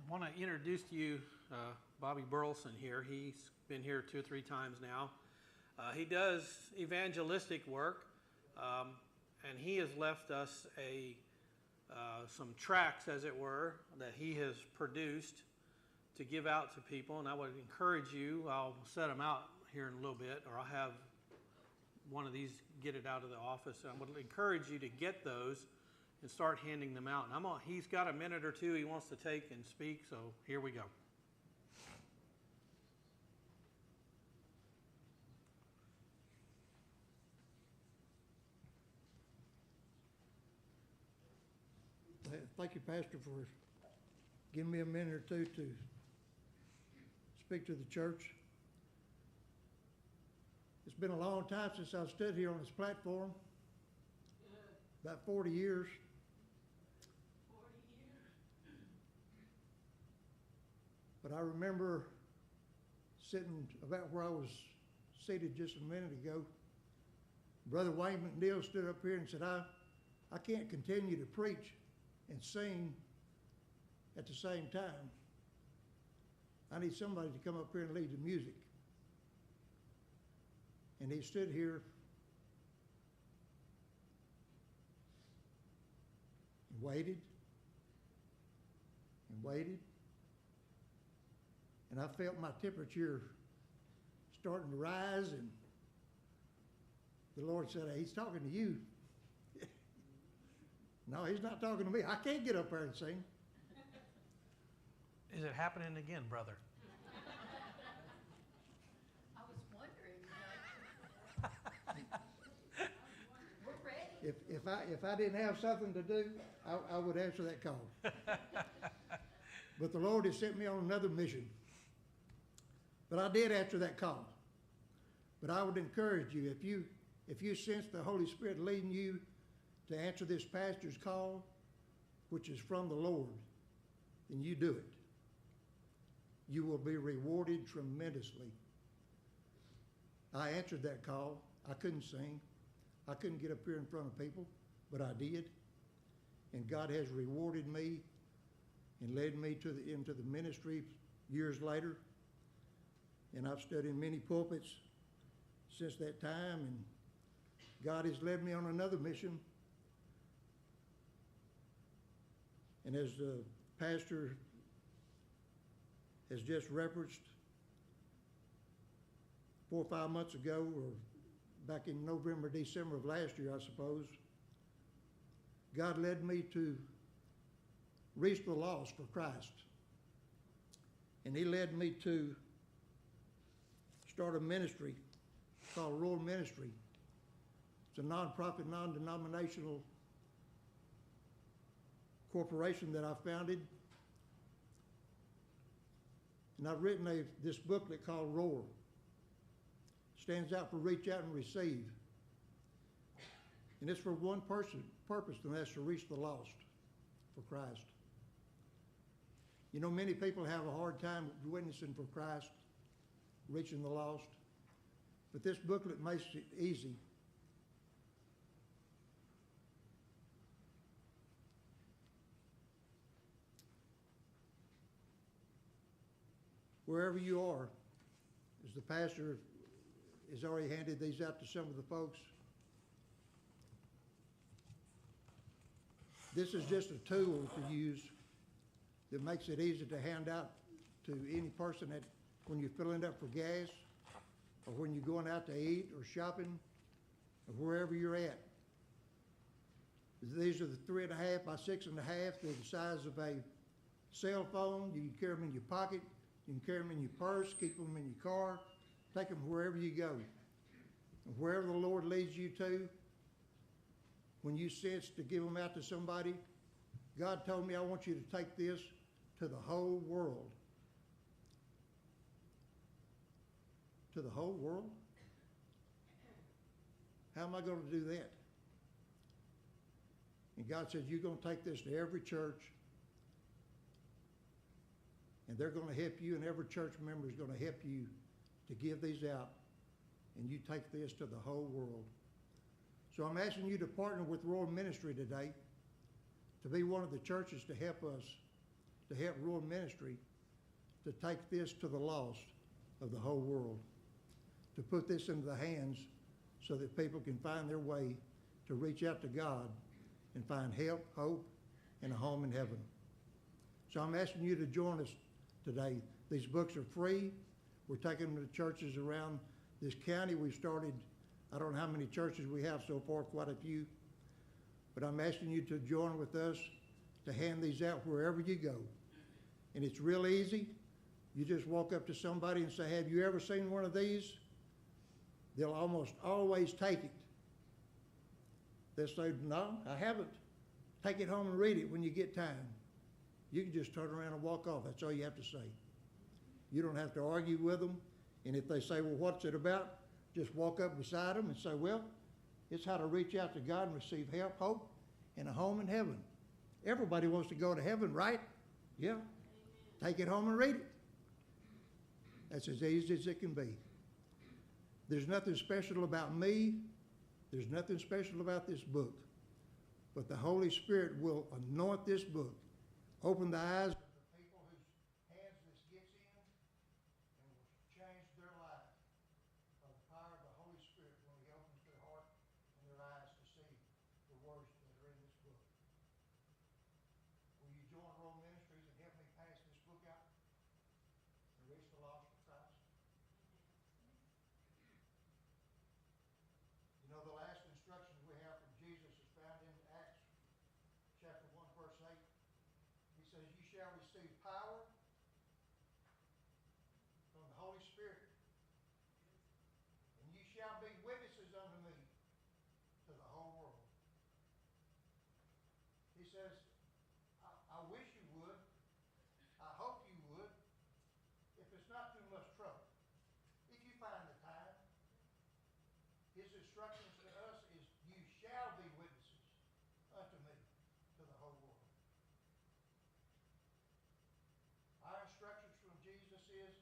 I want to introduce to you Bobby Burleson here. He's been here 2 or 3 times now. He does evangelistic work, and he has left us some tracts, as it were, that he has produced to give out to people. And I would encourage you, I'll set them out here in a little bit, or I'll have one of these get it out of the office. I would encourage you to get those and start handing them out. And he's got a minute or two he wants to take and speak, so here we go. Thank you, Pastor, for giving me a minute or two to speak to the church. It's been a long time since I've stood here on this platform. About 40 years. 40 years. But I remember sitting about where I was seated just a minute ago. Brother Wayne McNeil stood up here and said, I can't continue to preach and sing at the same time. I need somebody to come up here and lead the music. And he stood here and waited and waited. And I felt my temperature starting to rise, and the Lord said, "Hey, he's talking to you." No, he's not talking to me. I can't get up there and sing. Is it happening again, brother? I was wondering, we're ready. If I didn't have something to do, I would answer that call. But the Lord has sent me on another mission. But I did answer that call. But I would encourage you, if you sense the Holy Spirit leading you to answer this pastor's call, which is from the Lord, then you do it. You will be rewarded tremendously. I answered that call. I couldn't sing. I couldn't get up here in front of people, but I did. And God has rewarded me and led me into the ministry years later. And I've stood in many pulpits since that time, and God has led me on another mission. And as the pastor has just referenced, 4 or 5 months ago, or back in November, December of last year, I suppose, God led me to reach the lost for Christ. And he led me to start a ministry called ROAR Ministries. It's a nonprofit, non-denominational corporation that I founded. And I've written this booklet called ROAR. Stands out for reach out and receive. And it's for one purpose, and that's to reach the lost for Christ. You know, many people have a hard time witnessing for Christ, reaching the lost. But this booklet makes it easy. Wherever you are, as the pastor has already handed these out to some of the folks, this is just a tool to use that makes it easy to hand out to any person that when you're filling up for gas, or when you're going out to eat or shopping, or wherever you're at. These are the 3.5 by 6.5. They're the size of a cell phone. You can carry them in your pocket. You can carry them in your purse, keep them in your car, take them wherever you go. And wherever the Lord leads you to, when you sense to give them out to somebody, God told me, I want you to take this to the whole world. To the whole world? How am I going to do that? And God says, you're going to take this to every church, and they're going to help you, and every church member is going to help you to give these out, and you take this to the whole world. So I'm asking you to partner with ROAR Ministry today to be one of the churches to help us to help ROAR Ministry to take this to the lost of the whole world, to put this into the hands so that people can find their way to reach out to God and find help, hope, and a home in heaven. So I'm asking you to join us today. These books are free. We're taking them to churches around this county. We've started, I don't know how many churches we have so far, quite a few. But I'm asking you to join with us to hand these out wherever you go. And it's real easy. You just walk up to somebody and say, have you ever seen one of these? They'll almost always take it. They'll say, no, I haven't. Take it home and read it when you get time. You can just turn around and walk off. That's all you have to say. You don't have to argue with them. And if they say, well, what's it about? Just walk up beside them and say, well, it's how to reach out to God and receive help, hope, and a home in heaven. Everybody wants to go to heaven, right? Yeah. Take it home and read it. That's as easy as it can be. There's nothing special about me. There's nothing special about this book. But the Holy Spirit will anoint this book, open the eyes of the people whose hands this gets in, and will change their life by the power of the Holy Spirit when He opens their heart and their eyes to see the words that are in this book. Will you join ROAR Ministries and help me pass this book out and reach the lost for Christ? You know, the last instructions we have from Jesus is found in Acts chapter 1, verse 8. He says, you shall receive power from the Holy Spirit, and you shall be witnesses unto me to the whole world. He says, I wish you would. I hope you would. If it's not too much trouble. If you find the time. His instructions to us is, you shall be witnesses unto me to the whole world. Our instructions from Jesus is,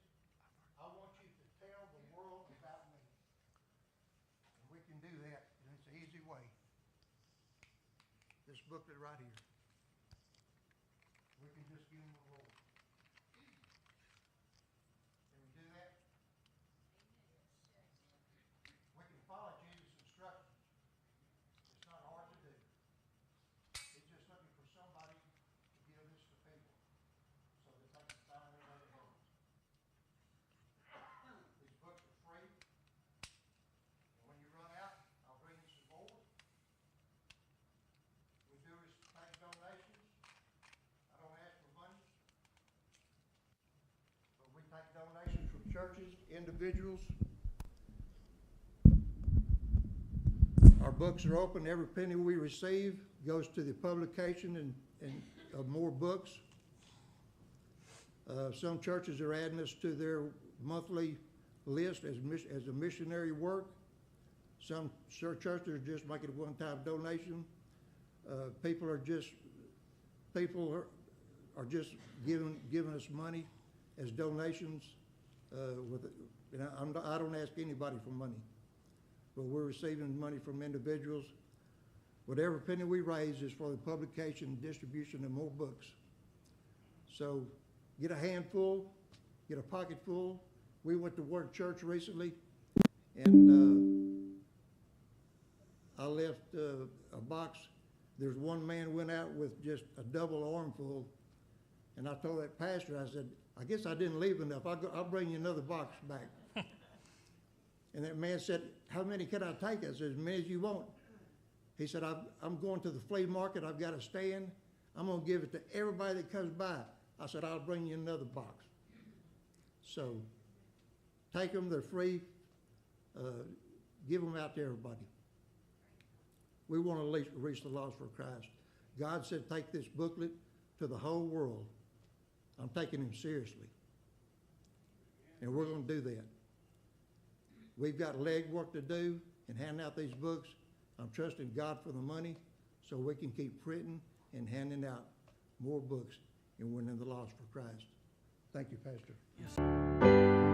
I want you to tell the world about me. And we can do that, and it's an easy way. This booklet right here. We can just give them a roll. Can we do that? We can follow Jesus' instructions. It's not hard to do. It's just looking for somebody to give this to people so that they can find their way to heaven. These books are free. And when you run out, I'll bring you some more. We do is take donations. I don't ask for money. But we take donations from churches, individuals. Our books are open. Every penny we receive goes to the publication and of more books. Some churches are adding us to their monthly list as a missionary work. Some churches are just making a one-time donation. People are just giving us money as donations. I don't ask anybody for money, but we're receiving money from individuals. Whatever penny we raise is for the publication and distribution of more books. So get a handful, get a pocket full. We went to work church recently, and I left a box. There's one man went out with just a double armful, and I told that pastor, I said, I guess I didn't leave enough. I'll bring you another box back. And that man said, how many can I take? I said, as many as you want. He said, I'm going to the flea market. I've got a stand. I'm going to give it to everybody that comes by. I said, I'll bring you another box. So take them. They're free. Give them out to everybody. We want to reach the lost for Christ. God said, take this booklet to the whole world. I'm taking him seriously. And we're going to do that. We've got legwork to do in handing out these books. I'm trusting God for the money so we can keep printing and handing out more books and winning the lost for Christ. Thank you, Pastor. Yes.